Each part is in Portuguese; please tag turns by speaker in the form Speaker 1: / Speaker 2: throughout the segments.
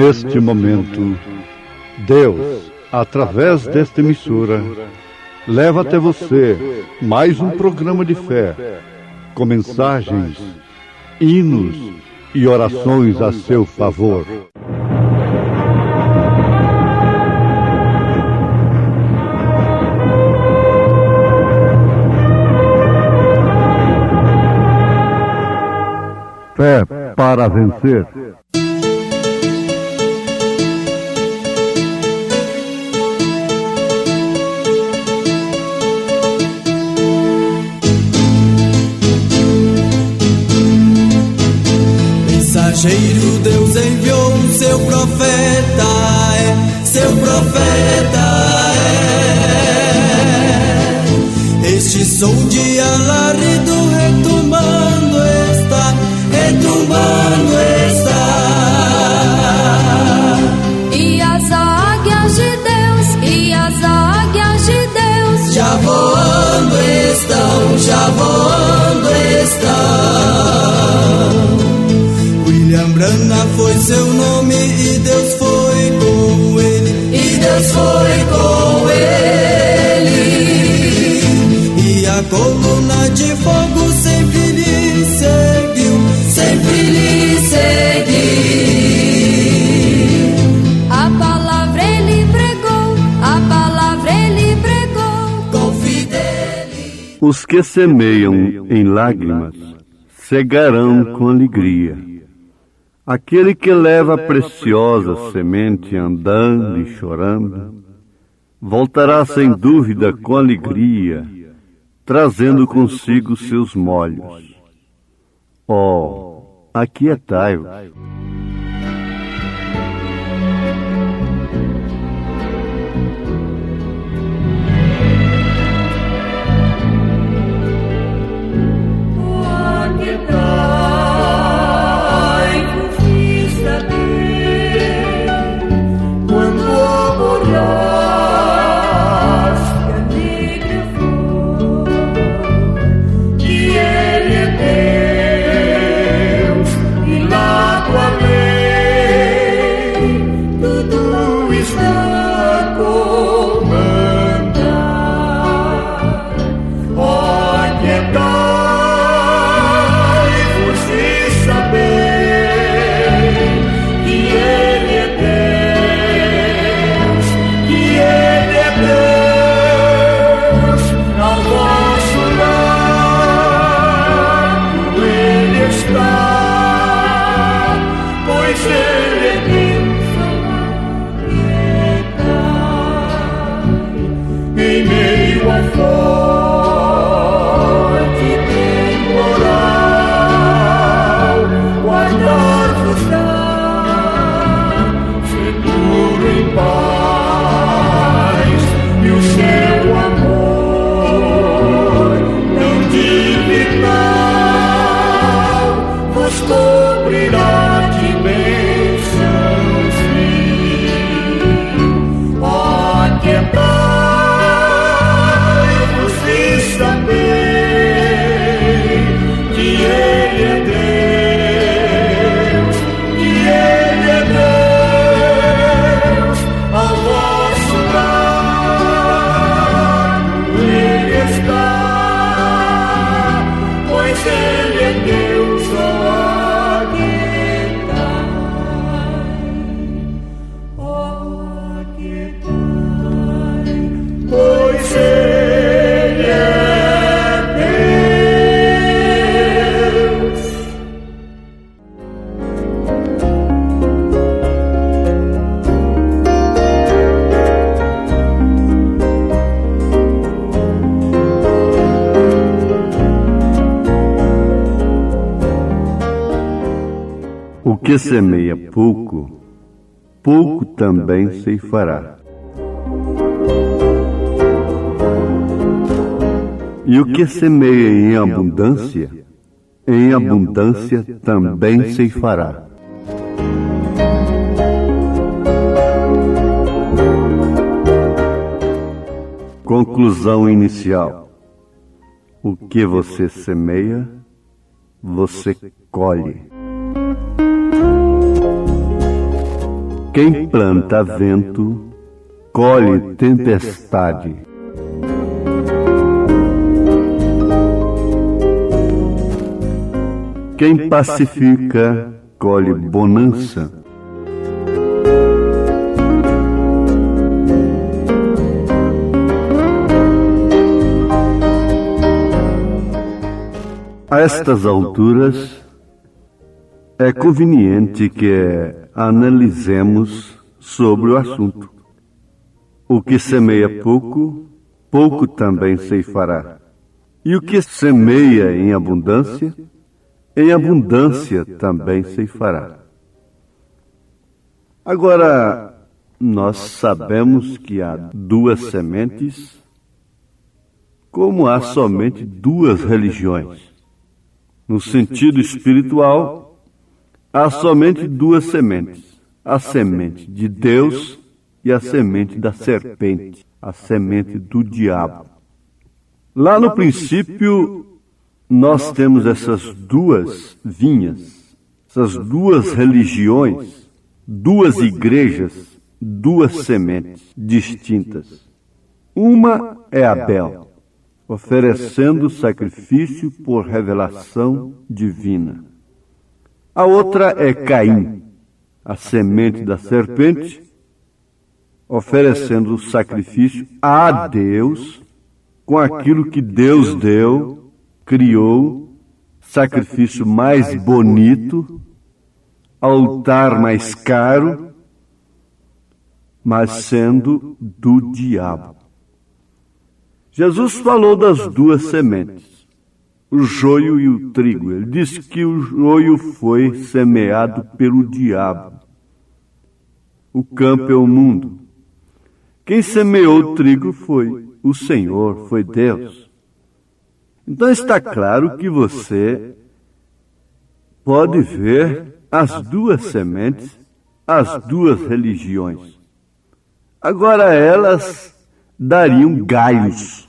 Speaker 1: Neste momento, Deus, através desta emissora, leva até você mais um programa de fé, com mensagens, hinos e orações a seu favor. Fé para vencer.
Speaker 2: Mensageiro, Deus enviou o seu profeta, seu profeta é. Este som de alarido retumbando está, retumbando está.
Speaker 3: E as águias de Deus, e as águias de Deus
Speaker 2: já voando estão, já voando estão. William Branham foi seu nome e Deus foi com ele, e Deus foi com ele. E a coluna de fogo sempre lhe seguiu, sempre lhe seguiu.
Speaker 3: A palavra ele pregou, a palavra ele pregou
Speaker 2: com fidelidade.
Speaker 1: Os que semeiam em lágrimas cegarão com alegria. Aquele que leva a preciosa semente andando e chorando, voltará sem dúvida com alegria, trazendo consigo seus molhos. Oh, aquietai-vos. O que semeia pouco, pouco também ceifará. E o que semeia em abundância também ceifará. Conclusão inicial: o que você semeia, você colhe. Quem planta vento, colhe tempestade. Quem pacifica, colhe bonança. A estas alturas, é conveniente que analisemos sobre o assunto. O que semeia pouco, pouco também ceifará. E o que semeia em abundância também ceifará. Agora, nós sabemos que há duas sementes, como há somente duas religiões. No sentido espiritual, há somente duas sementes: a semente de Deus e a semente da serpente, a semente do diabo. Lá no princípio, nós temos essas duas vinhas, essas duas religiões, duas igrejas, duas sementes distintas. Uma é Abel, oferecendo sacrifício por revelação divina. A outra é Caim, a semente da serpente, oferecendo sacrifício a Deus com aquilo que Deus deu, criou, sacrifício mais bonito, altar mais caro, mas sendo do diabo. Jesus falou das duas sementes, o joio e o trigo. Ele disse que o joio foi semeado pelo diabo. O campo é o mundo. Quem semeou o trigo foi o Senhor, foi Deus. Então está claro que você pode ver as duas sementes, as duas religiões. Agora elas dariam galhos.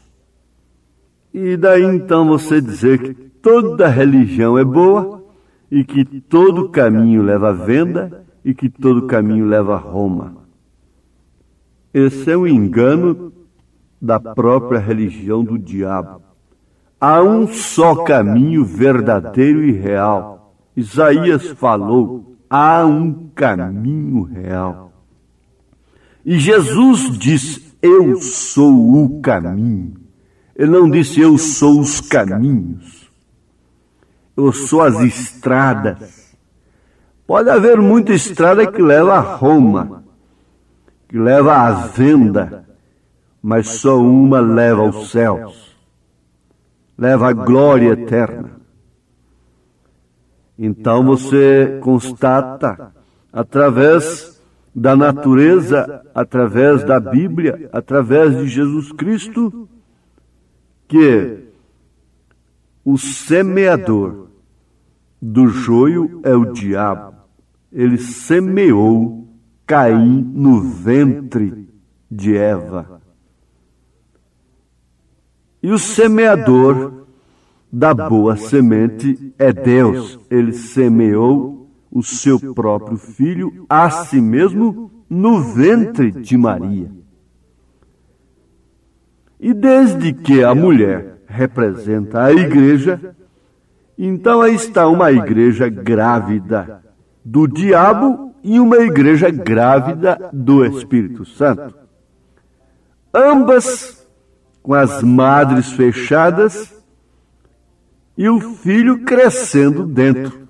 Speaker 1: E daí então você dizer que toda religião é boa e que todo caminho leva à venda e que todo caminho leva a Roma. Esse é um engano da própria religião do diabo. Há um só caminho verdadeiro e real. Isaías falou, há um caminho real. E Jesus disse, eu sou o caminho. Ele não disse, eu sou os caminhos. Eu sou as estradas. Pode haver muita estrada que leva a Roma, que leva à venda, mas só uma leva aos céus. Leva à glória eterna. Então você constata, através da natureza, através da Bíblia, através de Jesus Cristo, que o semeador do joio é o diabo. Ele semeou Caim no ventre de Eva. E o semeador da boa semente é Deus. Ele semeou o seu próprio filho a si mesmo no ventre de Maria. E desde que a mulher representa a igreja, então aí está uma igreja grávida do diabo e uma igreja grávida do Espírito Santo. Ambas com as madres fechadas e o filho crescendo dentro.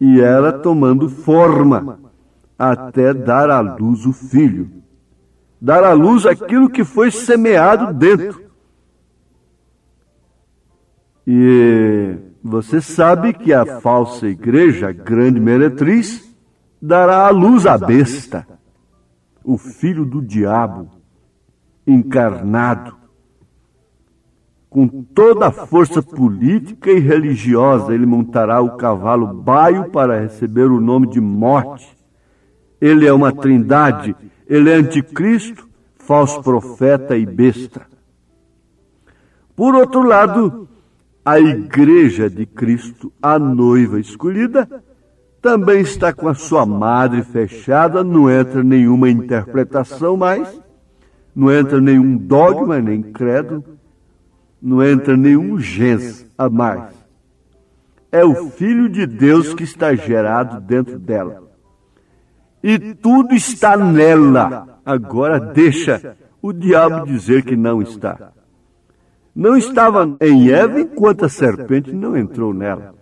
Speaker 1: E ela tomando forma até dar à luz o filho. Dar à luz aquilo que foi semeado dentro. E você sabe que a falsa igreja, a grande meretriz, dará à luz a besta, o filho do diabo, encarnado. Com toda a força política e religiosa, ele montará o cavalo baio para receber o nome de morte. Ele é uma trindade. Ele é anticristo, falso profeta e besta. Por outro lado, a igreja de Cristo, a noiva escolhida, também está com a sua madre fechada, não entra nenhuma interpretação mais, não entra nenhum dogma, nem credo, não entra nenhum gens a mais. É o Filho de Deus que está gerado dentro dela. E tudo está nela. Agora deixa o diabo dizer que não está. Não estava em Eva enquanto a serpente não entrou nela.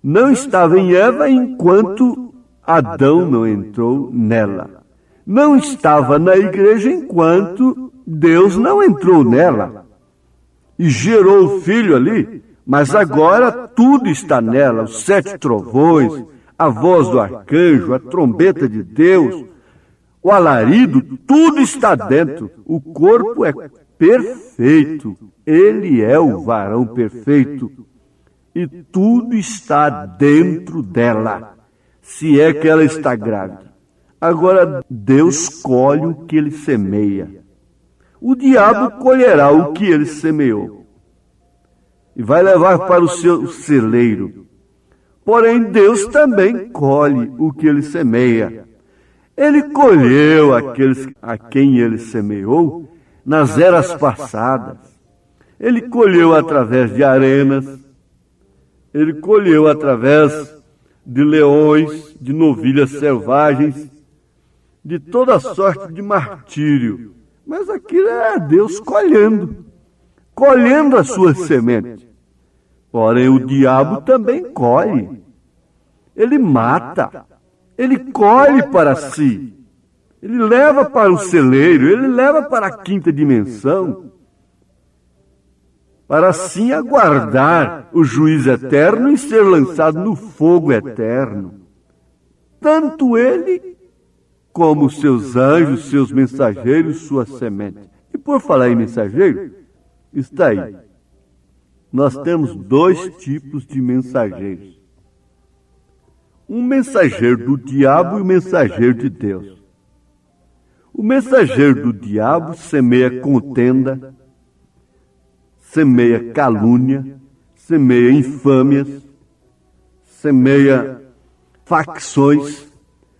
Speaker 1: Não estava em Eva enquanto Adão não entrou nela. Não estava na igreja enquanto Deus não entrou nela. E gerou o filho ali, mas agora tudo está nela. Os 7 trovões, a voz do arcanjo, a trombeta de Deus, o alarido, tudo está dentro. O corpo é perfeito. Ele é o varão perfeito. E tudo está dentro dela, se é que ela está grávida. Agora, Deus colhe o que ele semeia. O diabo colherá o que ele semeou. E vai levar para o seu celeiro. Porém, Deus também colhe o que ele semeia. Ele colheu aqueles a quem ele semeou nas eras passadas. Ele colheu através de arenas. Ele colheu através de leões, de novilhas selvagens, de toda sorte de martírio. Mas aquilo é Deus colhendo a sua semente. Porém, o diabo também colhe. Ele mata. Ele colhe para si. Ele leva para o celeiro, ele leva para a 5ª dimensão, para assim aguardar o juízo eterno e ser lançado no fogo eterno. Tanto ele, como seus anjos, seus mensageiros, sua semente. E por falar em mensageiro, está aí. Nós temos 2 tipos de mensageiros. Um mensageiro do diabo e um mensageiro de Deus. O mensageiro do diabo semeia contenda, semeia calúnia, semeia infâmias, semeia facções,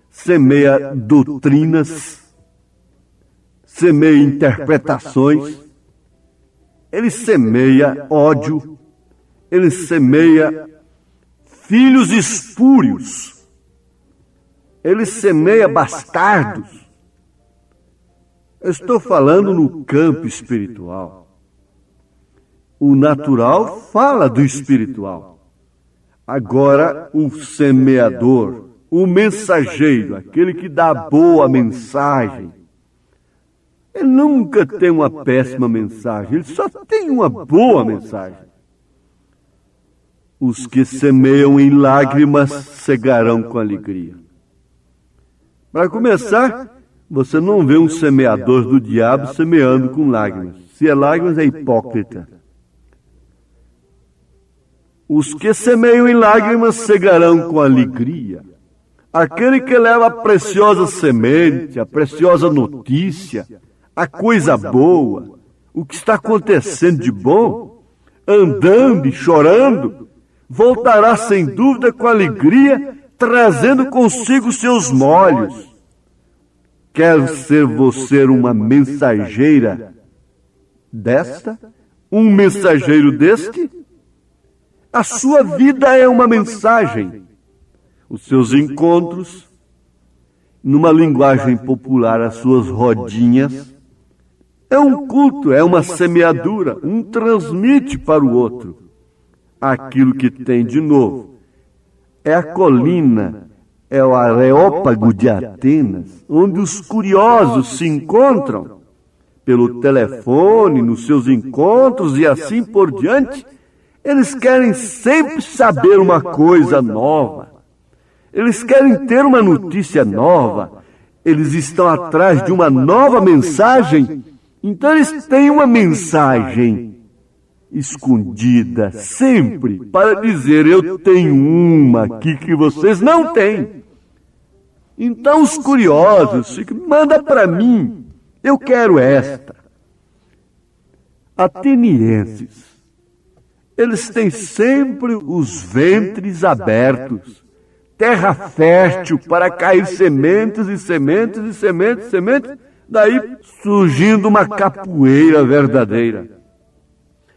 Speaker 1: semeia doutrinas, semeia interpretações, ele semeia ódio, ele semeia filhos espúrios, ele semeia bastardos. Eu estou falando no campo espiritual. O natural fala do espiritual. Agora, o semeador, o mensageiro, aquele que dá boa mensagem, ele nunca tem uma péssima mensagem, ele só tem uma boa mensagem. Os que semeiam em lágrimas cegarão com alegria. Para começar, você não vê um semeador do diabo semeando com lágrimas. Se é lágrimas, é hipócrita. Os que semeiam em lágrimas cegarão com alegria. Aquele que leva a preciosa semente, a preciosa notícia, a coisa boa, o que está acontecendo de bom, andando e chorando, voltará sem dúvida com alegria, trazendo consigo seus molhos. Quer ser você uma mensageira desta? Um mensageiro deste? A sua vida é uma mensagem. Os seus encontros, numa linguagem popular, as suas rodinhas, é um culto, é uma semeadura, um transmite para o outro aquilo que tem de novo. É a colina, é o Areópago de Atenas, onde os curiosos se encontram pelo telefone, nos seus encontros e assim por diante. Eles querem sempre saber uma coisa nova. Eles querem ter uma notícia nova. Eles estão atrás de uma nova mensagem. Então eles têm uma mensagem escondida sempre para dizer: eu tenho uma aqui que vocês não têm. Então os curiosos ficam: manda para mim, eu quero esta. Atenienses, eles têm sempre os ventres abertos
Speaker 4: terra fértil para cair sementes e sementes e sementes e sementes, daí surgindo uma capoeira verdadeira.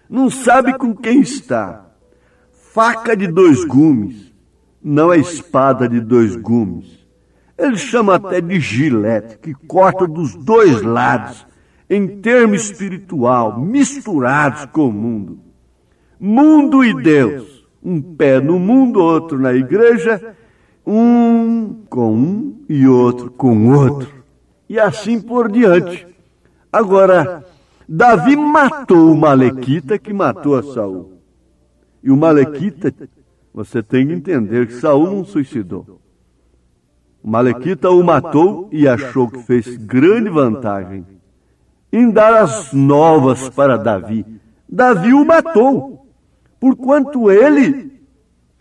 Speaker 4: Não sabe com quem está. Faca de 2 gumes, não é espada de 2 gumes. Ele chama até de gilete, que corta dos 2 lados, em termo espiritual, misturados com o mundo. Mundo e Deus, um pé no mundo, outro na igreja, um com um e outro com outro. E assim por diante. Agora, Davi matou o Malequita que matou a Saul. E o Malequita, você tem que entender que Saul não suicidou. O Malequita o matou e achou que fez grande vantagem em dar as novas para Davi. Davi o matou, porquanto ele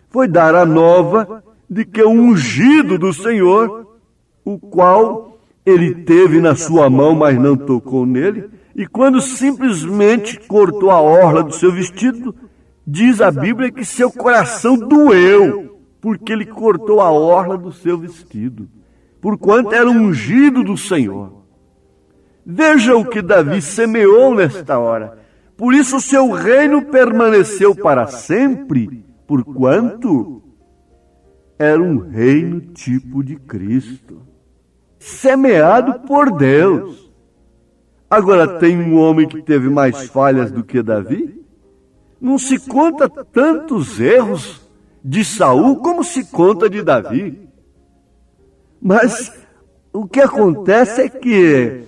Speaker 4: foi dar a nova de que o ungido do Senhor, o qual ele teve na sua mão, mas não tocou nele, e quando simplesmente cortou a orla do seu vestido, diz a Bíblia que seu coração doeu, porque ele cortou a orla do seu vestido, porquanto era ungido do Senhor. Veja o que Davi semeou nesta hora. Por isso o seu reino permaneceu para sempre, porquanto era um reino tipo de Cristo, semeado por Deus. Agora, tem um homem que teve mais falhas do que Davi? Não se conta tantos erros de Saul como se conta de Davi. Mas o que acontece é que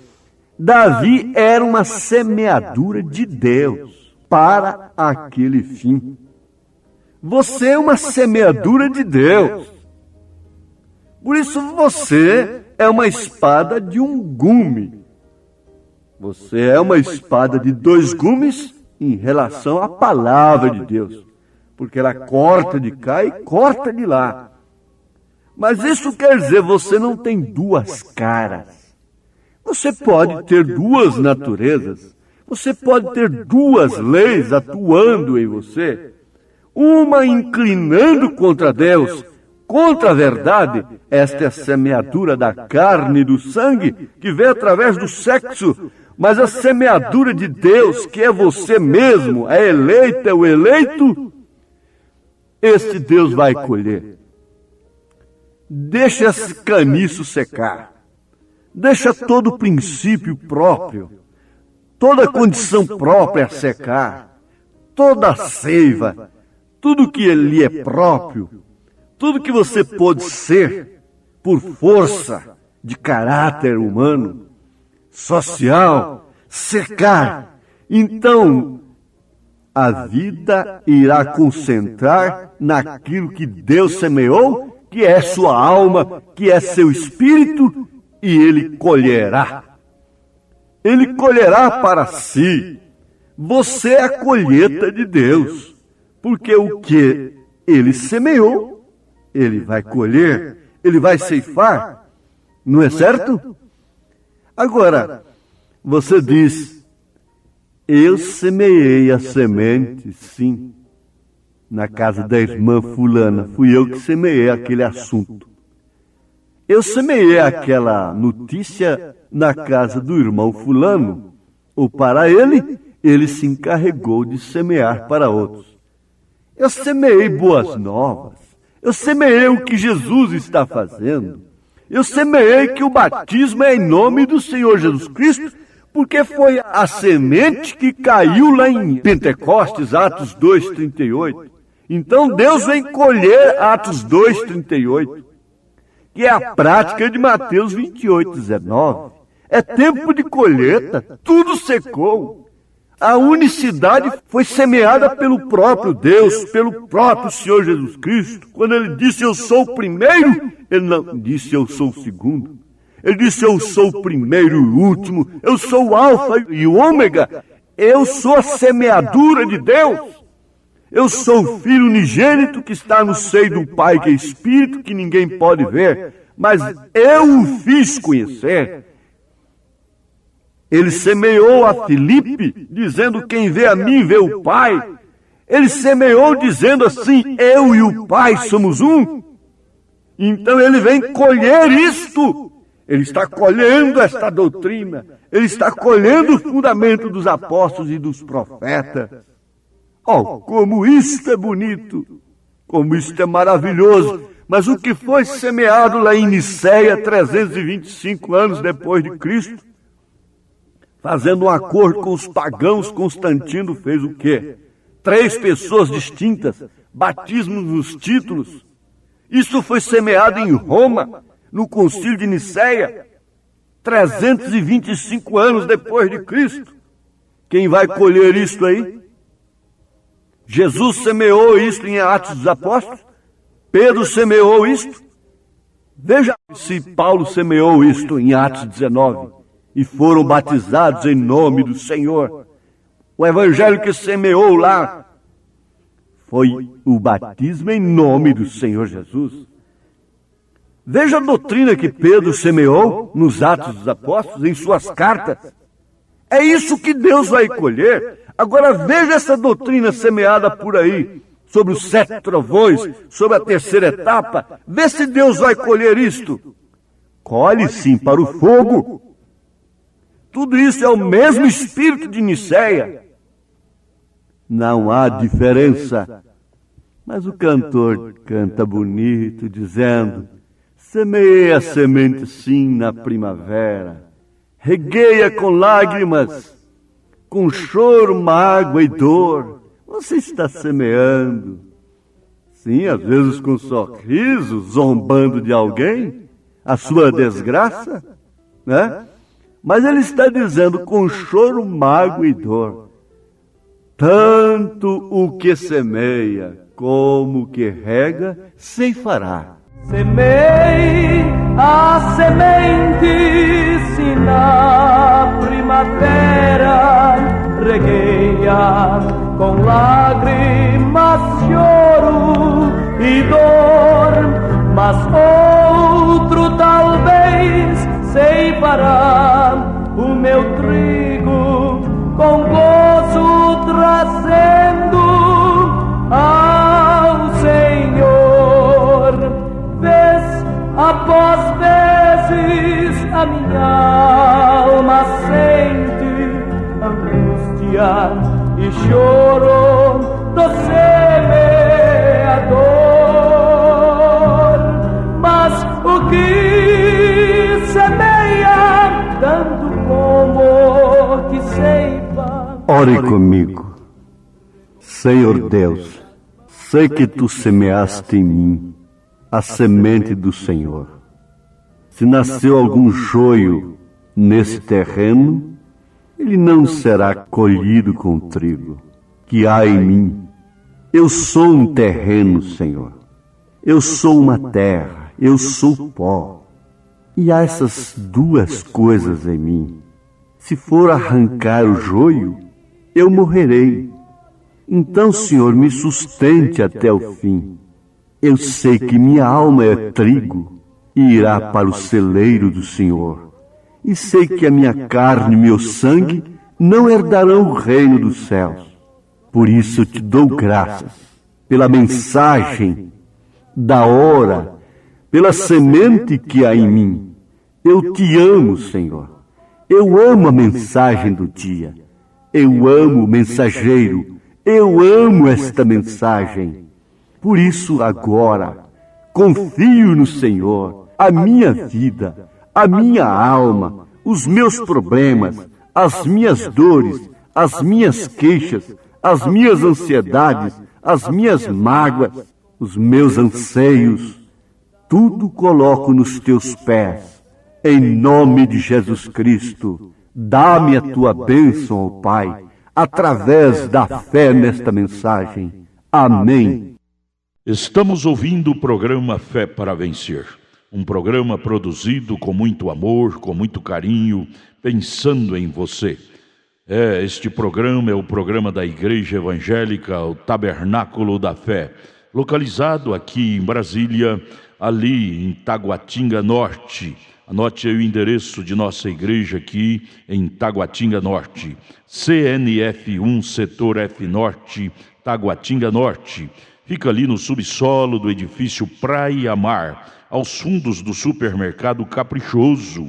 Speaker 4: Davi era uma semeadura de Deus para aquele fim. Você é uma semeadura de Deus. Por isso você é uma espada de 1 gume. Você é uma espada de 2 gumes em relação à palavra de Deus, porque ela corta de cá e corta de lá. Mas isso quer dizer, você não tem 2 caras. Você pode ter 2 naturezas. Você pode ter 2 leis atuando em você. Uma inclinando contra Deus, contra a verdade. Esta é a semeadura da carne e do sangue, que vem através do sexo. Mas a semeadura de Deus, que é você mesmo, a eleita, é o eleito, este Deus vai colher. Deixa esse caniço secar. Deixa todo o princípio próprio, toda a condição própria secar, toda a seiva, tudo que lhe é próprio, tudo que você pode ser por força de caráter humano, social, secar. Então, a vida irá concentrar naquilo que Deus semeou, que é sua alma, que é seu espírito, e ele colherá. Ele colherá para si. Você é a colheita de Deus. Porque o que ele semeou, ele vai colher, ele vai ceifar. Não é certo? Agora, você diz, eu semeei a semente, sim, na casa da irmã fulana. Fui eu que semeei aquele assunto. Eu semeei aquela notícia na casa do irmão fulano, ou para ele se encarregou de semear para outros. Eu semeei boas novas, eu semeei o que Jesus está fazendo, eu semeei que o batismo é em nome do Senhor Jesus Cristo, porque foi a semente que caiu lá em Pentecostes, Atos 2:38. Então Deus vem colher Atos 2:38. Que é a prática de Mateus 28:19. É tempo de colheita, tudo secou. A unicidade foi semeada pelo próprio Deus, pelo próprio Senhor Jesus Cristo. Quando ele disse, eu sou o primeiro, ele não disse, eu sou o segundo. Ele disse, eu sou o primeiro e o último, eu sou o alfa e o ômega. Eu sou a semeadura de Deus. Eu sou o Filho unigênito que está no seio do Pai, que é Espírito, que ninguém pode ver, mas eu o fiz conhecer. Ele semeou a Filipe, dizendo, quem vê a mim vê o Pai. Ele semeou dizendo assim, eu e o Pai somos um. Então ele vem colher isto. Ele está colhendo esta doutrina. Ele está colhendo o fundamento dos apóstolos e dos profetas. Oh, como isto é bonito! Como isto é maravilhoso! Mas o que foi semeado lá em Niceia, 325 anos depois de Cristo, fazendo um acordo com os pagãos, Constantino fez o quê? 3 pessoas distintas, batismos nos títulos. Isso foi semeado em Roma, no concílio de Niceia, 325 anos depois de Cristo. Quem vai colher isto aí? Jesus semeou isto em Atos dos Apóstolos? Pedro semeou isto? Veja se Paulo semeou isto em Atos 19 e foram batizados em nome do Senhor. O evangelho que semeou lá foi o batismo em nome do Senhor Jesus. Veja a doutrina que Pedro semeou nos Atos dos Apóstolos, em suas cartas. É isso que Deus vai colher. Agora veja essa doutrina semeada por aí, sobre os 7 trovões, sobre a terceira etapa. Vê se Deus vai colher isto. Colhe sim para o fogo. Tudo isso é o mesmo espírito de Niceia. Não há diferença. Mas o cantor canta bonito, dizendo: semeei a semente sim na primavera, reguei-a com lágrimas, com choro, mágoa e dor. Você está semeando. Sim, às vezes com sorriso, zombando de alguém, a sua desgraça, né? Mas ele está dizendo com choro, mágoa e dor. Tanto o que semeia como o que rega ceifará.
Speaker 2: Semei a semente se na primavera, reguei-a com lágrimas, choro e dor, mas outro talvez ceifará o meu trigo com gozo, trazendo ao Senhor. Vez após vezes a minha alma sente angústia e choro do semeador. Mas o que semeia, tanto como que ceifa.
Speaker 4: Ore comigo. Senhor Deus, sei que tu semeaste em mim a semente do Senhor. Se nasceu algum joio nesse terreno, ele não será colhido com trigo que há em mim. Eu sou um terreno, Senhor. Eu sou uma terra, eu sou pó. E há essas duas coisas em mim. Se for arrancar o joio, eu morrerei. Então, Senhor, me sustente até o fim. Eu sei que minha alma é trigo e irá para o celeiro do Senhor. E sei que a minha carne e meu sangue não herdarão o reino dos céus. Por isso eu te dou graças pela mensagem da hora, pela semente que há em mim. Eu te amo, Senhor. Eu amo a mensagem do dia. Eu amo o mensageiro. Eu amo esta mensagem. Por isso agora, confio no Senhor, a minha vida, a minha alma, os meus problemas, as minhas dores, as minhas queixas, as minhas ansiedades, as minhas mágoas, os meus anseios, tudo coloco nos teus pés. Em nome de Jesus Cristo, dá-me a tua bênção, ó Pai, através da fé nesta mensagem. Amém.
Speaker 5: Estamos ouvindo o programa Fé para Vencer, um programa produzido com muito amor, com muito carinho, pensando em você. Este programa é o programa da Igreja Evangélica, o Tabernáculo da Fé, localizado aqui em Brasília, ali em Taguatinga Norte. Anote aí o endereço de nossa igreja aqui em Taguatinga Norte, CNF 1, Setor F Norte, Taguatinga Norte. Fica ali no subsolo do edifício Praia Mar, aos fundos do supermercado Caprichoso.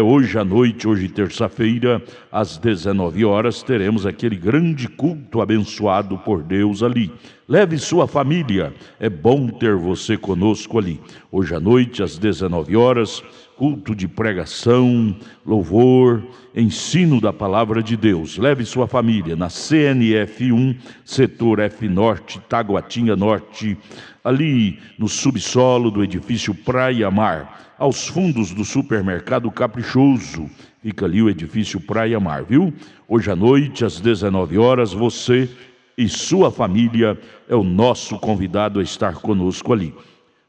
Speaker 5: Hoje à noite, hoje terça-feira, às 19 horas, teremos aquele grande culto abençoado por Deus ali. Leve sua família, é bom ter você conosco ali. Hoje à noite, às 19 horas, culto de pregação, louvor, ensino da palavra de Deus. Leve sua família na CNF 1, setor F Norte, Taguatinga Norte, ali no subsolo do edifício Praia Mar, aos fundos do supermercado Caprichoso. Fica ali o edifício Praia Mar, viu? Hoje à noite, às 19 horas, você e sua família é o nosso convidado a estar conosco ali.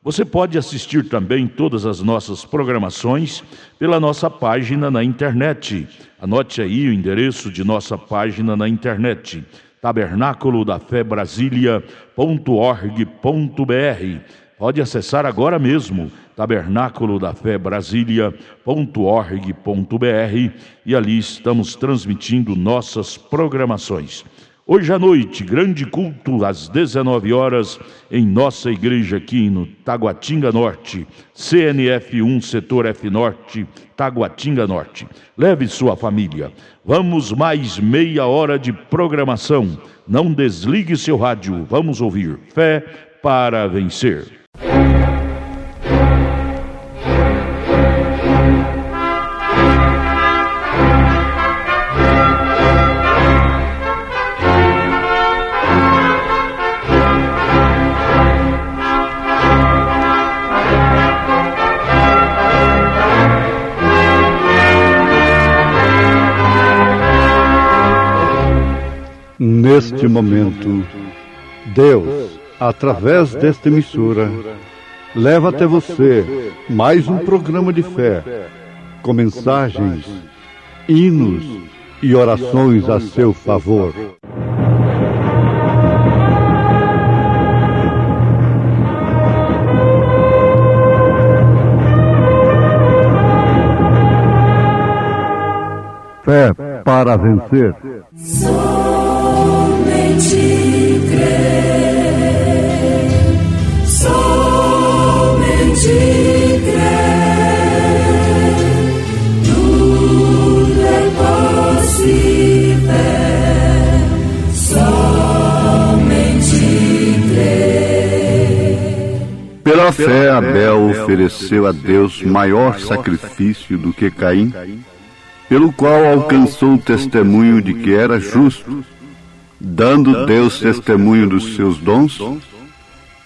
Speaker 5: Você pode assistir também todas as nossas programações pela nossa página na internet. Anote aí o endereço de nossa página na internet: tabernaculodafebrasilia.org.br. Pode acessar agora mesmo, tabernaculodafebrasilia.org.br, e ali estamos transmitindo nossas programações. Hoje à noite, grande culto às 19 horas em nossa igreja aqui no Taguatinga Norte, CNF 1, setor F Norte, Taguatinga Norte. Leve sua família. Vamos mais meia hora de programação. Não desligue seu rádio. Vamos ouvir Fé para Vencer.
Speaker 1: Neste momento, Deus, através desta emissora, leva até você mais um programa de fé, com mensagens, hinos e orações a seu favor. Fé para vencer.
Speaker 2: Somente crer, somente crer, tudo é possível, somente crer.
Speaker 4: Pela fé, Abel ofereceu a Deus maior sacrifício do que Caim, pelo qual alcançou o testemunho de que era justo, dando Deus testemunho dos seus dons,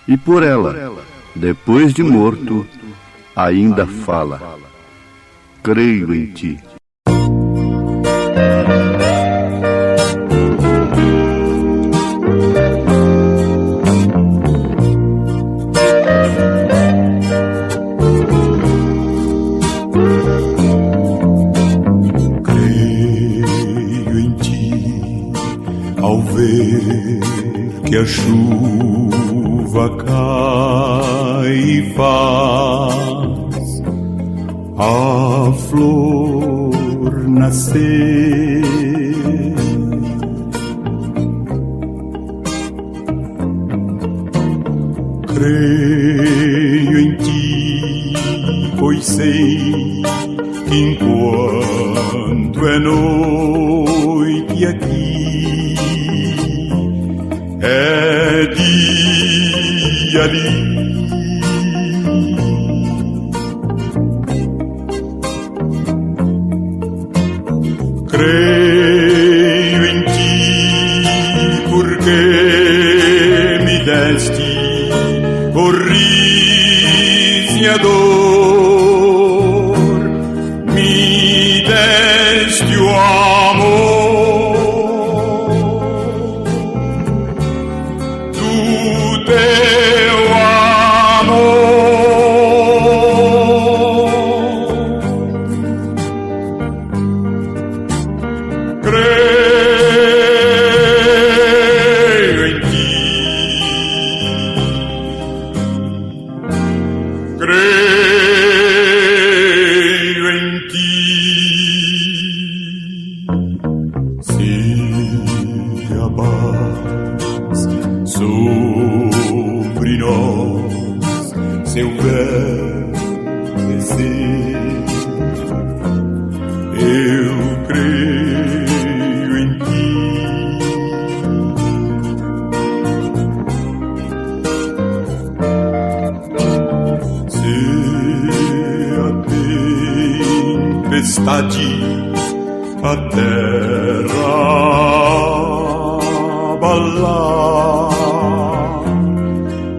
Speaker 4: e por ela, depois de morto, ainda fala: creio em ti.
Speaker 6: Que a chuva cai e faz a flor nascer, creio em ti, pois sei que enquanto é noite aqui é dia ali. Creio em ti, porque me deste o riso e a dor, me deste o amor. So nós se houver descer. Eu creio em ti. Se a tempestade a terra abalar,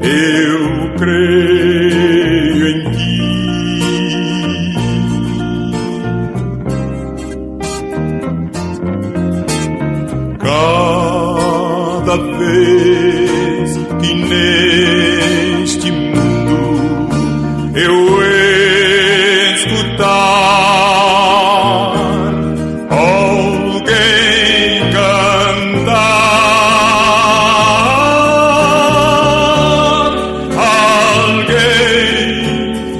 Speaker 6: eu creio em ti. Cada vez que neste mundo eu escutar alguém cantar, alguém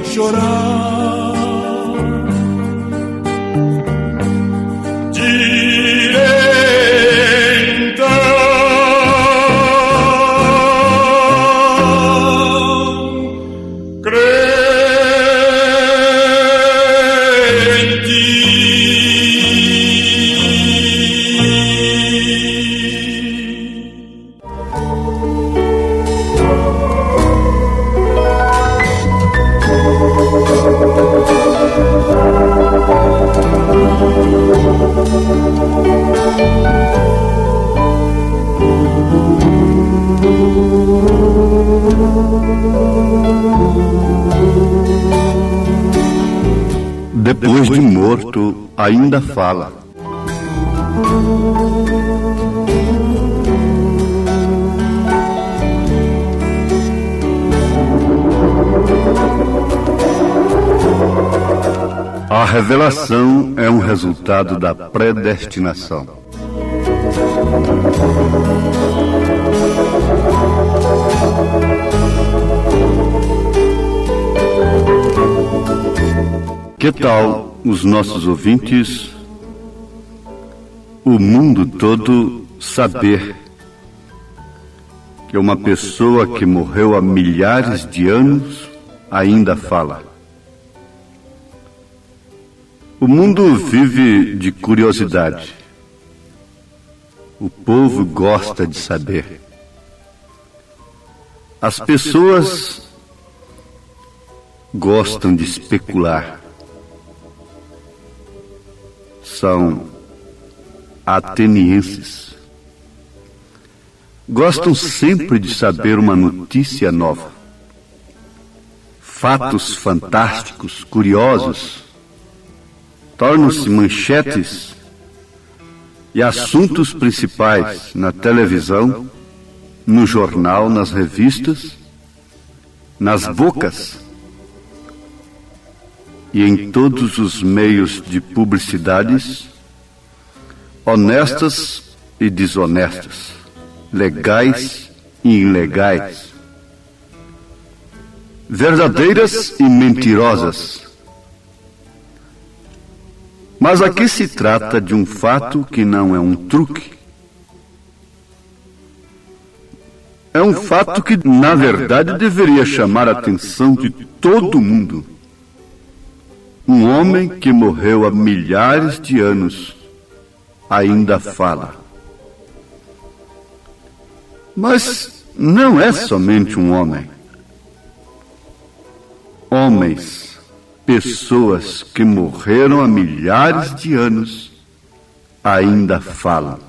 Speaker 6: chorar, direi então, creio em ti.
Speaker 1: Depois de morto, ainda fala. A revelação é um resultado da predestinação. Que tal os nossos ouvintes, o mundo todo, saber que uma pessoa que morreu há milhares de anos ainda fala? O mundo vive de curiosidade. O povo gosta de saber. As pessoas gostam de especular. São atenienses. Gostam sempre de saber uma notícia nova. Fatos fantásticos, curiosos, tornam-se manchetes e assuntos principais na televisão, no jornal, nas revistas, nas bocas e em todos os meios de publicidades, honestas e desonestas, legais e ilegais, verdadeiras e mentirosas. Mas aqui se trata de um fato que não é um truque. É um fato que, na verdade, deveria chamar a atenção de todo mundo. Um homem que morreu há milhares de anos ainda fala. Mas não é somente um homem. Homens, pessoas que morreram há milhares de anos ainda falam.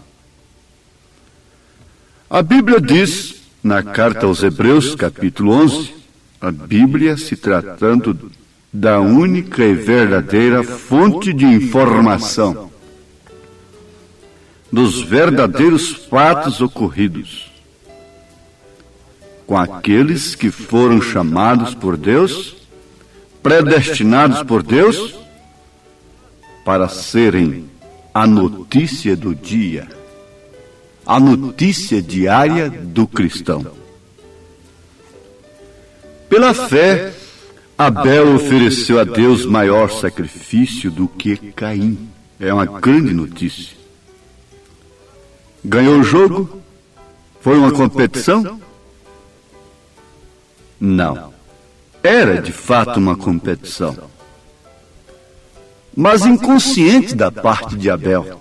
Speaker 1: A Bíblia diz, na carta aos Hebreus, capítulo 11, a Bíblia se tratando da única e verdadeira fonte de informação, dos verdadeiros fatos ocorridos, com aqueles que foram chamados por Deus, predestinados por Deus, para serem a notícia do dia, a notícia diária do cristão. Pela fé, Abel ofereceu a Deus maior sacrifício do que Caim. É uma grande notícia. Ganhou o jogo? Foi uma competição?
Speaker 4: Não. Era de fato uma competição, mas inconsciente da parte de Abel.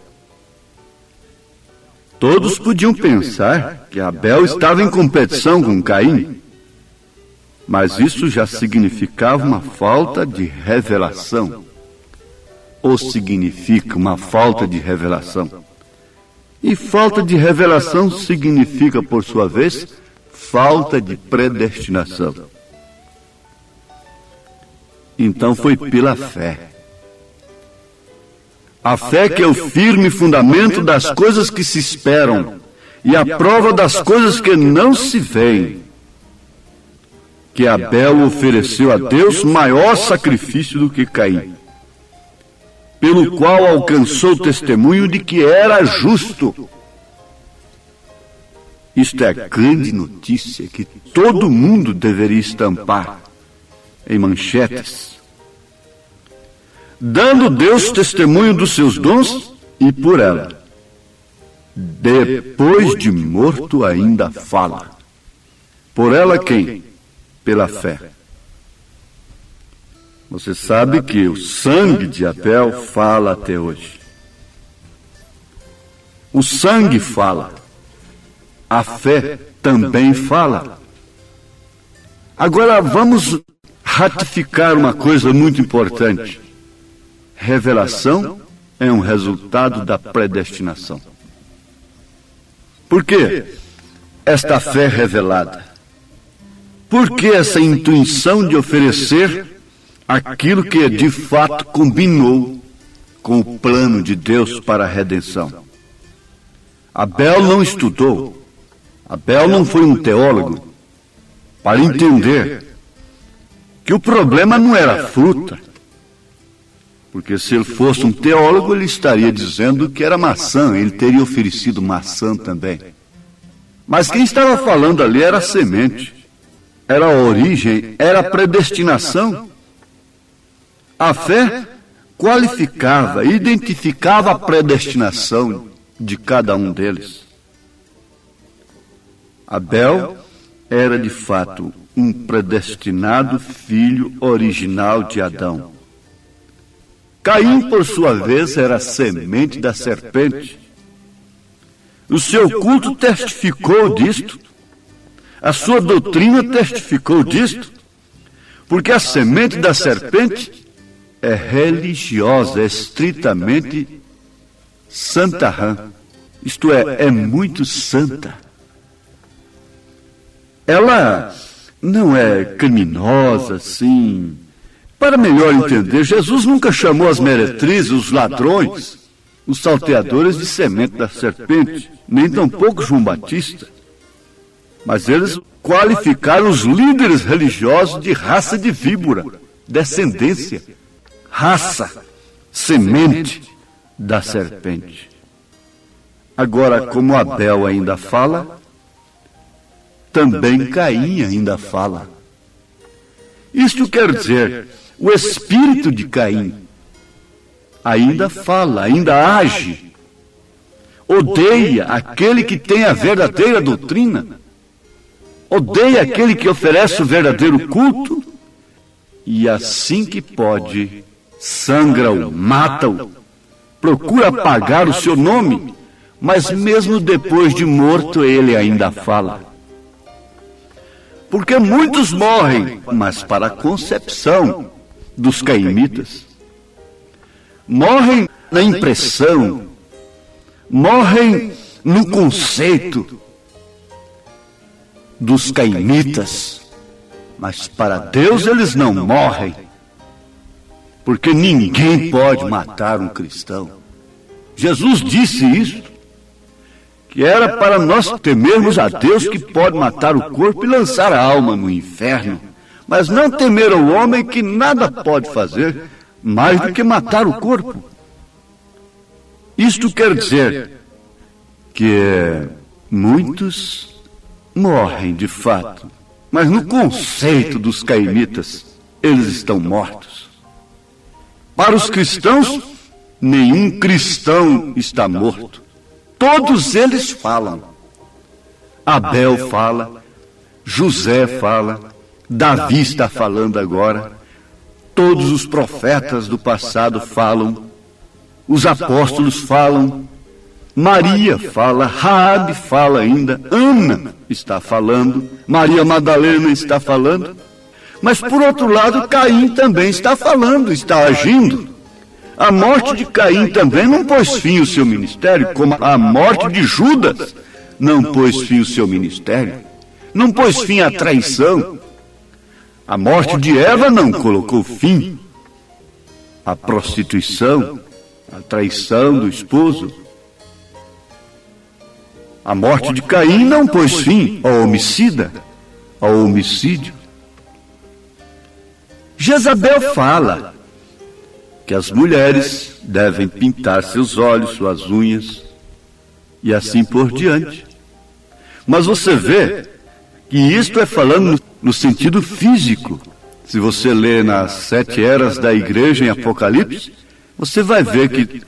Speaker 4: Todos podiam pensar que Abel estava em competição com Caim, mas isso já significava uma falta de revelação. Ou significa uma falta de revelação. E falta de revelação significa, por sua vez, falta de predestinação. Então foi pela fé. A fé que é o firme fundamento das coisas que se esperam e a prova das coisas que não se veem, que Abel ofereceu a Deus maior sacrifício do que Caim, pelo qual alcançou o testemunho de que era justo. Isto é a grande notícia que todo mundo deveria estampar em manchetes, dando Deus testemunho dos seus dons e por ela, depois de morto ainda fala. Por ela quem? Pela fé. Você sabe que o sangue de Abel fala até hoje. O sangue fala. A fé também fala. Agora vamos ratificar uma coisa muito importante. Revelação é um resultado da predestinação. Por que esta fé revelada? Por que essa intuição de oferecer aquilo que de fato combinou com o plano de Deus para a redenção? Abel não estudou, Abel não foi um teólogo para entender que o problema não era a fruta, porque se ele fosse um teólogo, ele estaria dizendo que era maçã, ele teria oferecido maçã também. Mas quem estava falando ali era a semente, era a origem, era a predestinação. A fé qualificava, identificava a predestinação de cada um deles. Abel era de fato um predestinado filho original de Adão. Caim, por sua vez, era a semente da serpente. O seu culto testificou disto. A sua doutrina testificou disto. Porque a semente da serpente é religiosa, é estritamente santarrã. Isto é muito santa. Ela não é criminosa, assim. Para melhor entender, Jesus nunca chamou as meretrizes, os ladrões, os salteadores de semente da serpente, nem tampouco João Batista. Mas eles qualificaram os líderes religiosos de raça de víbora, descendência, raça, semente da serpente. Agora, como Abel ainda fala, também Caim ainda fala. Isto quer dizer, o espírito de Caim ainda fala, ainda age, odeia aquele que tem a verdadeira doutrina, odeia aquele que oferece o verdadeiro culto, e assim que pode, sangra-o, mata-o, procura apagar o seu nome, mas mesmo depois de morto ele ainda fala. Porque muitos morrem, mas para a concepção dos caimitas. Morrem na impressão, morrem no conceito dos caimitas. Mas para Deus eles não morrem, porque ninguém pode matar um cristão. Jesus disse isso, que era para nós temermos a Deus que pode matar o corpo e lançar a alma no inferno, mas não temer ao homem que nada pode fazer mais do que matar o corpo. Isto quer dizer que muitos morrem de fato, mas no conceito dos caimitas, eles estão mortos. Para os cristãos, nenhum cristão está morto. Todos eles falam. Abel fala, José fala, Davi está falando agora, todos os profetas do passado falam, os apóstolos falam, Maria fala, Raabe fala ainda, Ana está falando, Maria Madalena está falando, mas por outro lado Caim também está falando, está agindo. A morte de Caim também não pôs fim ao seu ministério, como a morte de Judas não pôs fim ao seu ministério, não pôs fim à traição. A morte de Eva não colocou fim à prostituição, à traição do esposo. A morte de Caim não pôs fim ao homicida, ao homicídio. Jezabel fala que as mulheres devem pintar seus olhos, suas unhas, e assim por diante. Mas você vê que isto é falando no sentido físico. Se você lê nas 7 eras da igreja em Apocalipse, você vai ver que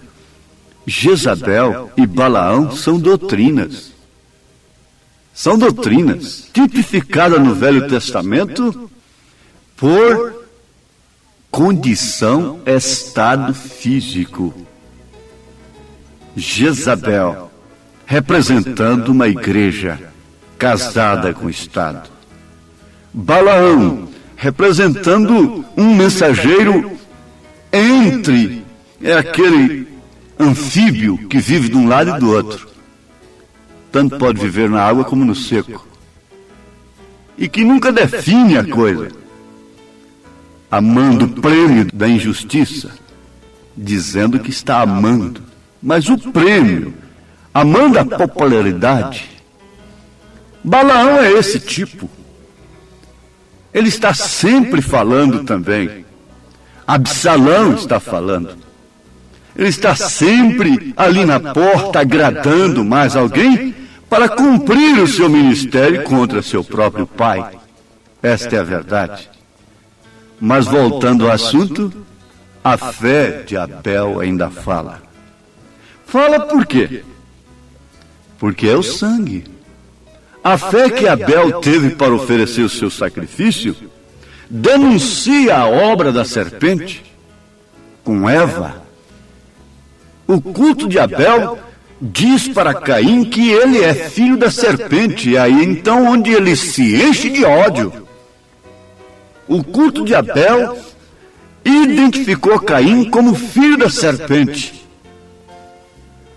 Speaker 4: Jezabel e Balaão são doutrinas. São doutrinas tipificadas no Velho Testamento por condição, estado físico. Jezabel, representando uma igreja casada com o Estado. Balaão, representando um mensageiro entre, aquele anfíbio que vive de um lado e do outro. Tanto pode viver na água como no seco. E que nunca define a coisa. Amando o prêmio da injustiça, dizendo que está amando. Mas o prêmio, amando a popularidade. Balaão é esse tipo. Ele está sempre falando também. Absalão está falando. Ele está sempre ali na porta agradando mais alguém para cumprir o seu ministério contra seu próprio pai. Esta é a verdade. Mas voltando ao assunto, a fé de Abel ainda fala. Fala por quê? Porque é o sangue. A fé que Abel teve para oferecer o seu sacrifício denuncia a obra da serpente com Eva. O culto de Abel diz para Caim que ele é filho da serpente, e aí então onde ele se enche de ódio. O culto de Abel identificou Caim como filho da serpente.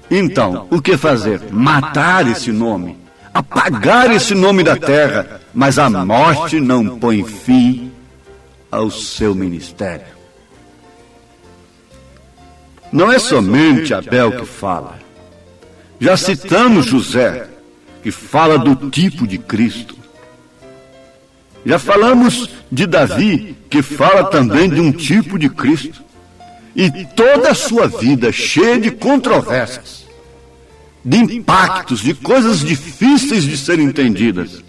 Speaker 4: Então, o que fazer? Matar esse nome, apagar esse nome da terra, mas a morte não põe fim ao seu ministério. Não é somente Abel que fala. Já citamos José, que fala do tipo de Cristo. Já falamos de Davi, que fala também de um tipo de Cristo. E toda a sua vida cheia de controvérsias, de impactos, de coisas difíceis de serem entendidas.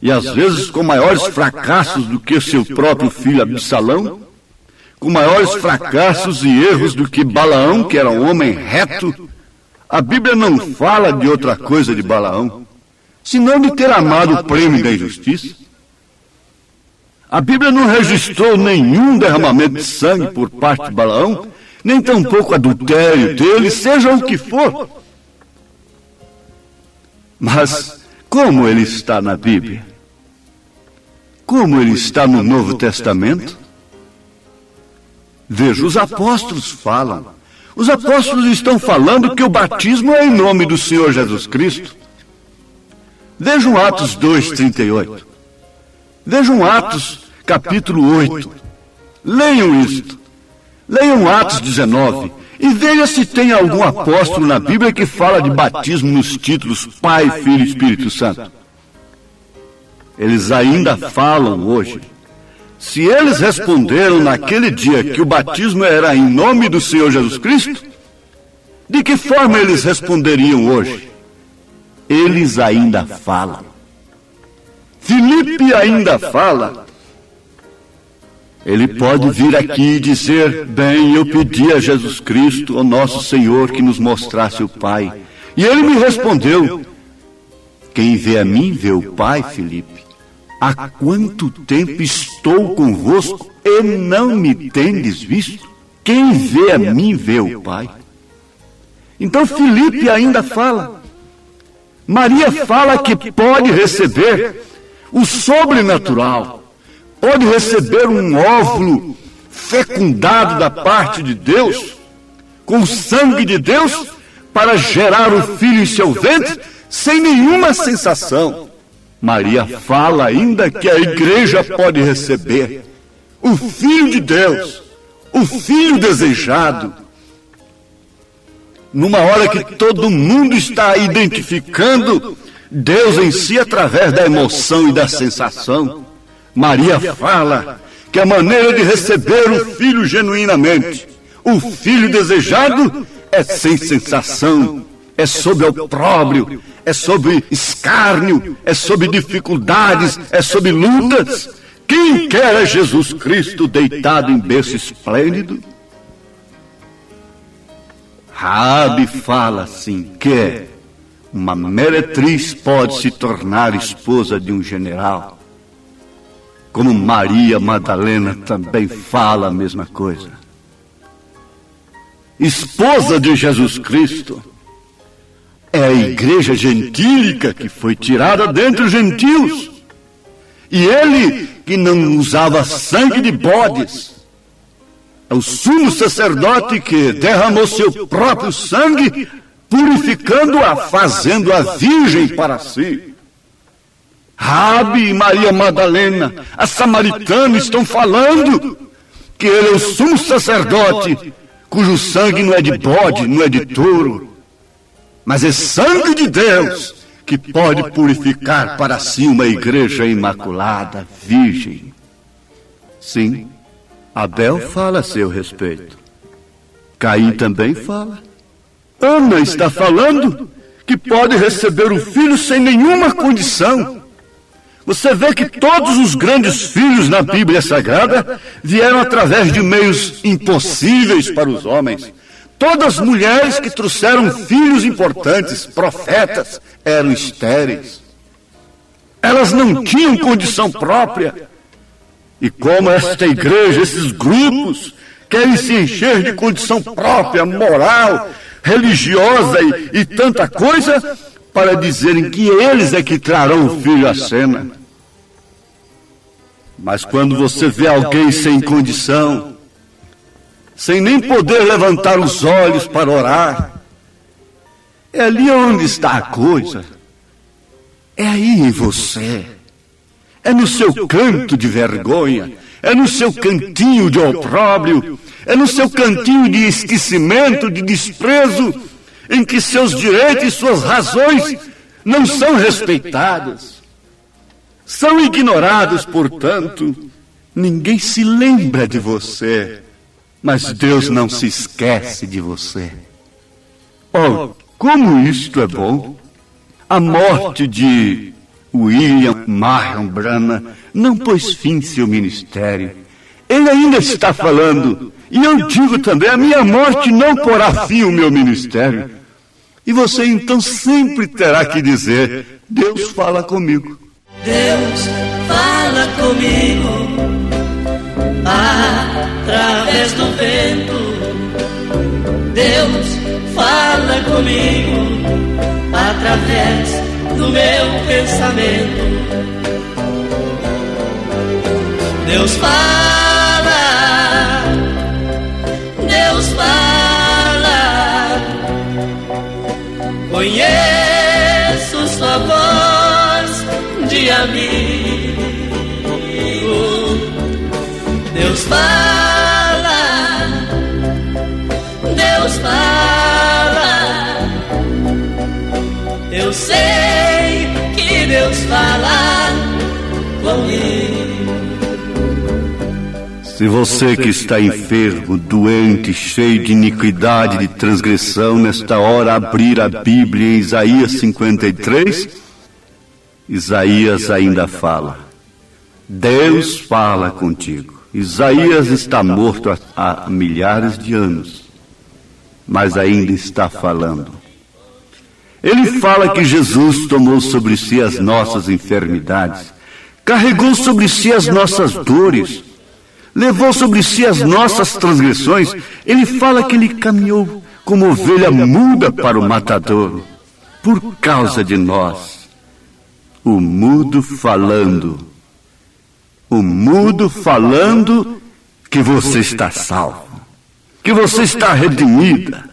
Speaker 4: E às vezes com maiores fracassos do que seu próprio filho Absalão, com maiores fracassos e erros do que Balaão, que era um homem reto. A Bíblia não fala de outra coisa de Balaão, senão de ter amado o prêmio da injustiça. A Bíblia não registrou nenhum derramamento de sangue por parte de Balaão, nem tampouco adultério dele, seja o que for. Mas como ele está na Bíblia? Como ele está no Novo Testamento? Veja, os apóstolos falam. Os apóstolos estão falando que o batismo é em nome do Senhor Jesus Cristo. Vejam Atos 2:38. Vejam Atos capítulo 8. Leiam isto. Leiam Atos 19. E veja se tem algum apóstolo na Bíblia que fala de batismo nos títulos Pai, Filho e Espírito Santo. Eles ainda falam hoje. Se eles responderam naquele dia que o batismo era em nome do Senhor Jesus Cristo, de que forma eles responderiam hoje? Eles ainda falam. Filipe ainda fala. Ele pode vir aqui e dizer, bem, eu pedi a Jesus Cristo, ao nosso Senhor, que nos mostrasse o Pai. E ele me respondeu, quem vê a mim, vê o Pai, Filipe. há quanto tempo estou convosco e não me tendes visto? Quem vê a mim vê o Pai. Então Filipe ainda fala. Maria fala que pode receber o sobrenatural, pode receber um óvulo fecundado da parte de Deus, com o sangue de Deus, para gerar o filho em seu ventre, sem nenhuma sensação. Maria fala ainda que a igreja pode receber o Filho de Deus, o Filho desejado. Numa hora que todo mundo está identificando Deus em si através da emoção e da sensação, Maria fala que a maneira de receber o Filho genuinamente, o Filho desejado, é sem sensação, é sob opróbrio, é sob escárnio, é sob dificuldades, é sob lutas. Quem quer é Jesus Cristo deitado em berço esplêndido? Raabe fala assim que uma meretriz pode se tornar esposa de um general. Como Maria Madalena também fala a mesma coisa. Esposa de Jesus Cristo é a igreja gentílica que foi tirada dentre os gentios. E ele que não usava sangue de bodes, é o sumo sacerdote que derramou seu próprio sangue, purificando-a, fazendo-a virgem para si. Raabe e Maria Madalena, a samaritana, estão falando que ele é o sumo sacerdote, cujo sangue não é de bode, não é de touro, mas é sangue de Deus, que pode purificar para si uma igreja imaculada, virgem. Sim, Abel fala a seu respeito. Caim também fala. Ana está falando que pode receber o filho sem nenhuma condição. Você vê que todos os grandes filhos na Bíblia Sagrada vieram através de meios impossíveis para os homens. Todas as mulheres que trouxeram filhos importantes, profetas, eram estéreis. Elas não tinham condição própria. E como esta igreja, esses grupos, querem se encher de condição própria, moral, religiosa e tanta coisa, para dizerem que eles é que trarão o filho à cena. Mas quando você vê alguém sem condição, sem nem poder levantar os olhos para orar, é ali onde está a coisa. É aí em você. É no seu canto de vergonha, é no seu cantinho de opróbrio, é no seu cantinho de esquecimento, de desprezo, em que seus direitos e suas razões não são respeitados. São ignorados, portanto. Ninguém se lembra de você, mas Deus não se esquece de você. Oh, como isto é bom! A morte de William Marion Branham não pôs fim em seu ministério. Ele ainda está falando, e eu digo também, a minha morte não porá fim ao meu ministério. E você então sempre terá que dizer, Deus fala comigo.
Speaker 2: Deus fala comigo através do vento. Deus fala comigo através do meu pensamento. Deus fala, Deus fala. Conheço sua voz de amigo. Deus fala, Deus fala. Eu sei que Deus fala comigo.
Speaker 4: Se você que está enfermo, doente, cheio de iniquidade, de transgressão, nesta hora abrir a Bíblia em Isaías 53, Isaías ainda fala. Deus fala contigo. Isaías está morto há milhares de anos, mas ainda está falando. Ele fala que Jesus tomou sobre si as nossas enfermidades, carregou sobre si as nossas dores, levou sobre si as nossas transgressões. Ele fala que ele caminhou como ovelha muda para o matadouro, por causa de nós. O mudo falando que você está salvo, que você está redimida,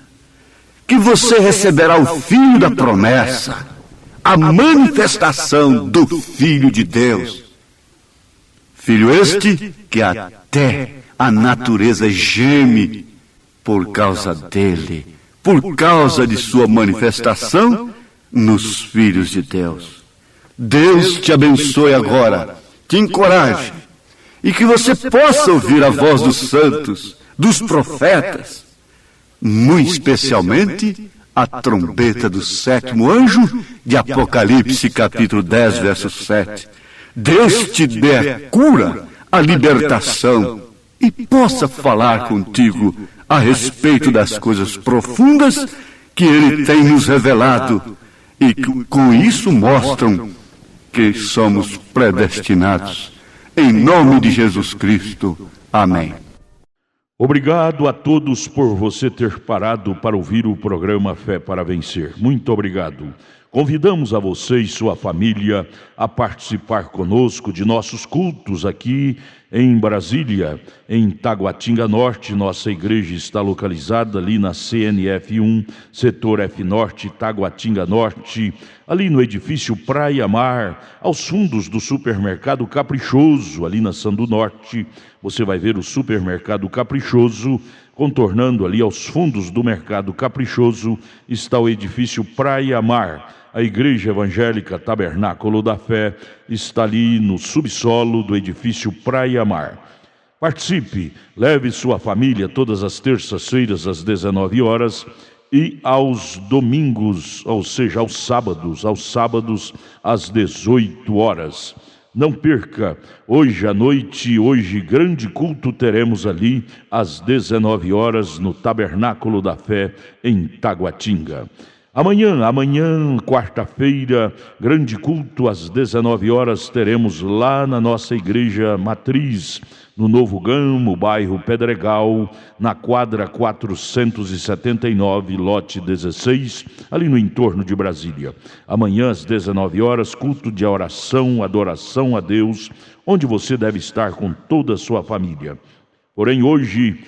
Speaker 4: que você receberá o Filho da promessa, a manifestação do Filho de Deus. Filho este que até a natureza geme por causa dele, por causa de sua manifestação nos filhos de Deus. Deus te abençoe agora, te encoraje, e que você possa ouvir a voz dos santos, dos profetas, muito especialmente a trombeta do 7º anjo de Apocalipse, capítulo 10, verso 7. Deus te dê a cura, a libertação, e possa falar contigo a respeito das coisas profundas que Ele tem nos revelado, e que com isso mostram que somos predestinados. Em nome de Jesus Cristo. Amém.
Speaker 5: Obrigado a todos por você ter parado para ouvir o programa Fé para Vencer. Muito obrigado. Convidamos a você e sua família a participar conosco de nossos cultos aqui em Brasília, em Taguatinga Norte. Nossa igreja está localizada ali na CNF 1, setor F Norte, Taguatinga Norte, ali no edifício Praia Mar, aos fundos do supermercado Caprichoso, ali na Sandu Norte. Você vai ver o supermercado Caprichoso. Contornando ali aos fundos do mercado Caprichoso está o edifício Praia Mar. A Igreja Evangélica Tabernáculo da Fé está ali no subsolo do edifício Praia Mar. Participe, leve sua família todas as terças-feiras às 19 horas e aos domingos, ou seja, aos sábados às 18 horas. Não perca, hoje à noite, grande culto teremos ali às 19 horas no Tabernáculo da Fé em Taguatinga. Amanhã, quarta-feira, grande culto às 19 horas teremos lá na nossa igreja matriz, no Novo Gamo, bairro Pedregal, na quadra 479, lote 16, ali no entorno de Brasília. Amanhã às 19 horas, culto de oração, adoração a Deus, onde você deve estar com toda a sua família. Porém, hoje,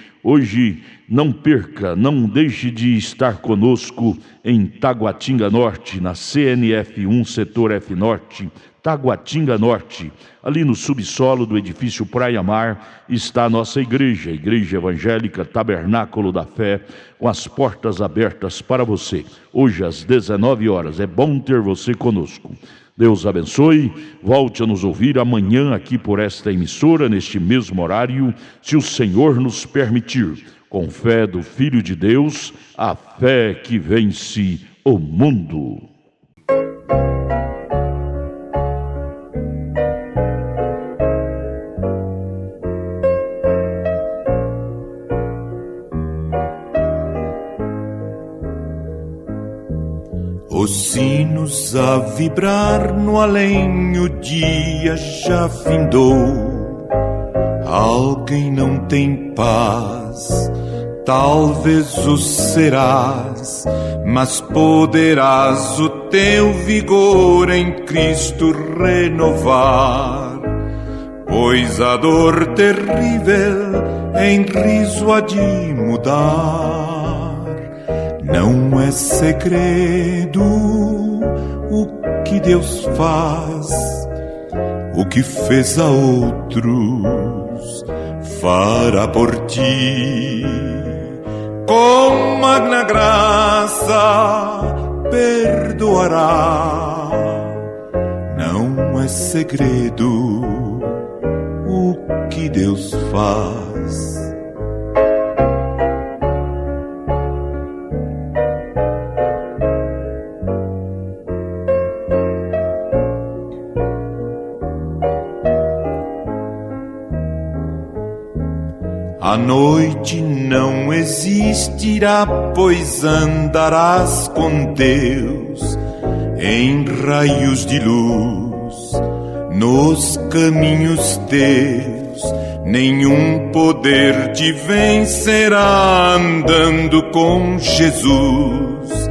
Speaker 5: não perca, não deixe de estar conosco em Taguatinga Norte, na CNF 1, setor F Norte, Taguatinga Norte. Ali no subsolo do edifício Praia Mar está a nossa igreja, a Igreja Evangélica Tabernáculo da Fé, com as portas abertas para você. Hoje às 19 horas, é bom ter você conosco. Deus abençoe, volte a nos ouvir amanhã aqui por esta emissora, neste mesmo horário, se o Senhor nos permitir, com fé do Filho de Deus, a fé que vence o mundo.
Speaker 6: Os sinos a vibrar no além, o dia já findou. Alguém não tem paz, talvez o serás, mas poderás o teu vigor em Cristo renovar. Pois a dor terrível em riso há de mudar. Não é segredo o que Deus faz, o que fez a outros fará por ti. Com magna graça perdoará. Não é segredo o que Deus faz. A noite não existirá, pois andarás com Deus em raios de luz. nos caminhos teus, nenhum poder te vencerá andando com Jesus.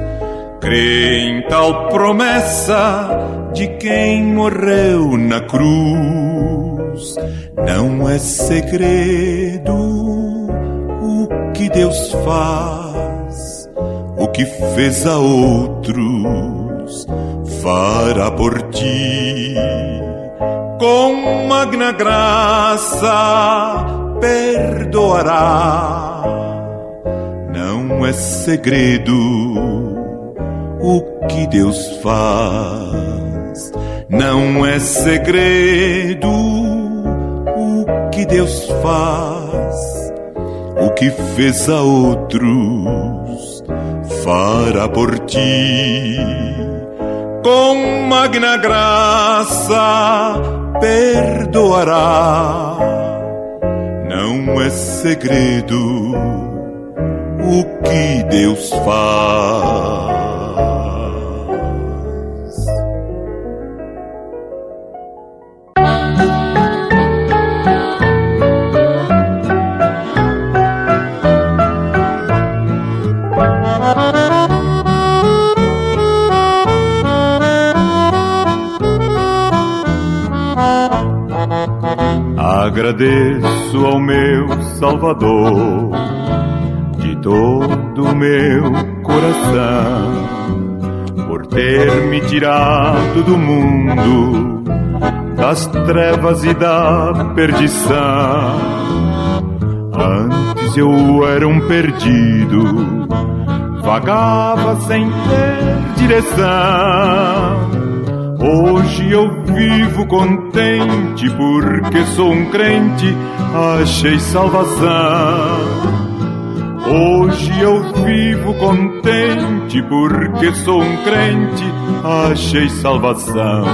Speaker 6: Crê em tal promessa de quem morreu na cruz. Não é segredo o que Deus faz, o que fez a outros fará por ti. Com magna graça perdoará. Não é segredo o que Deus faz. Não é segredo o que Deus faz. O que fez a outros fará por ti. Com magna graça perdoará. Não é segredo o que Deus faz. Agradeço ao meu Salvador de todo o meu coração por ter me tirado do mundo das trevas e da perdição. Antes eu era um perdido, vagava sem ter direção. Hoje eu vivo contente porque sou um crente, achei salvação. Hoje eu vivo contente porque sou um crente, achei salvação.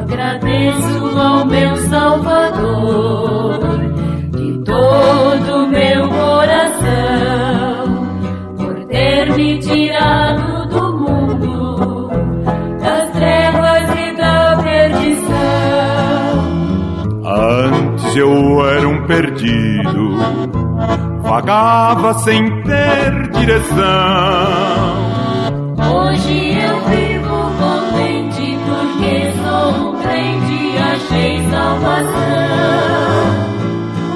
Speaker 7: Agradeço ao meu Salvador de todo o meu coração por ter me tirado do mundo das trevas e da perdição.
Speaker 6: Antes eu era um perdido, vagava sem ter direção.
Speaker 7: Hoje eu vivo contente porque sou um crente, achei salvação.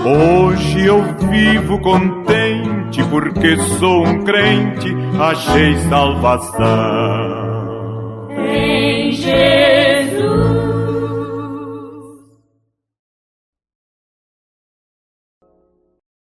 Speaker 6: Hoje eu vivo contente porque sou um crente, achei salvação.